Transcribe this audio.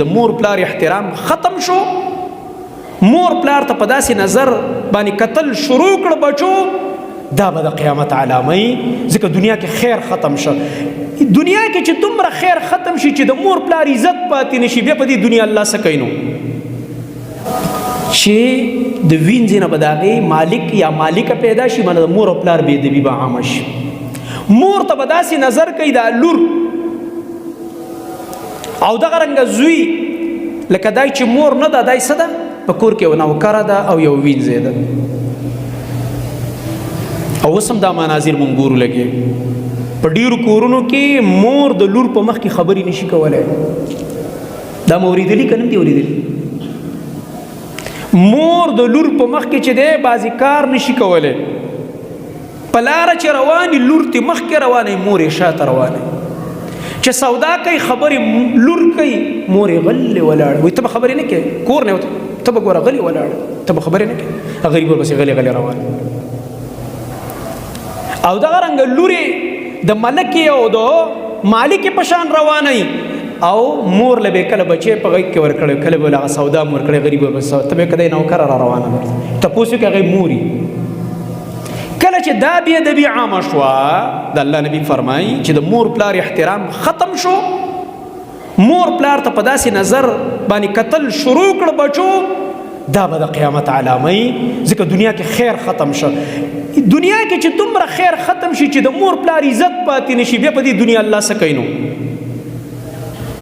چې د مور پلار احترام ختم شو، مور پلار ته په داسې نظر باندې قتل شروع کړ بچو، دا به د قیامت علامه وي. ځکه دنیا کې خیر ختم شو. دنیا کې چې دومره خیر ختم شي چې د مور پلار عزت پاتې نشي، بیا په دې دنیا الله څه کوي نو چې د وینځ نه به د هغې مالک یا مالکه پیدا شي، مانه د مور او پلار بېادبي به عامه شي. مور ته به داسې نظر کوي دا لور او دغه رنګه زوی لکه دای چې مور نه ده، دای څه ده په کور کې یو نوکره ده او یو وینځی ده. او اوس هم دا مناظر مونږ ګورو لګي په ډیرو کورونو کې مور د لور په مخ کې خبرې نشي کولی. دا مو اورېدلي که نه دي اورېدلي؟ مور د لور په مخ کې چې دی بعضې کار نشي کولی. په لاره چې روانې لور تې مخکې روانې، مور یې شاته روانې. چې سودا کوي خبرې لور کوي، مور یې غلې ولاړه. وایي ته به خبرې نه کوې، کور نه ته به ګوره غلې ولاړه، ته به خبرې نه کوې. غریب ورپسې غلې غلې روانه. او دغه رنګه لورې د ملکې او د مالکې په شان روانه، او مور له به کله بچی په غېږ کې ورکړی، کله به هغه سودا مو ورکړی، غریب به ته به کدی نوکره را روانه تپوس وکړي هغې موري. کله چې دا بېادبي عامه شوه، د الله نبي فرمایي چې د مور پلار احترام ختم شو، مور پلار ته په داسې نظر باندې قتل شروع کړ بچو، دا به د قیامت علامه وي. ځکه دنیا کې خیر ختم شو. دنیا کې چې دومره خیر ختم شي چې د مور پلار عزت پاتې نشي، بیا په دې دنیا الله څه کوي نو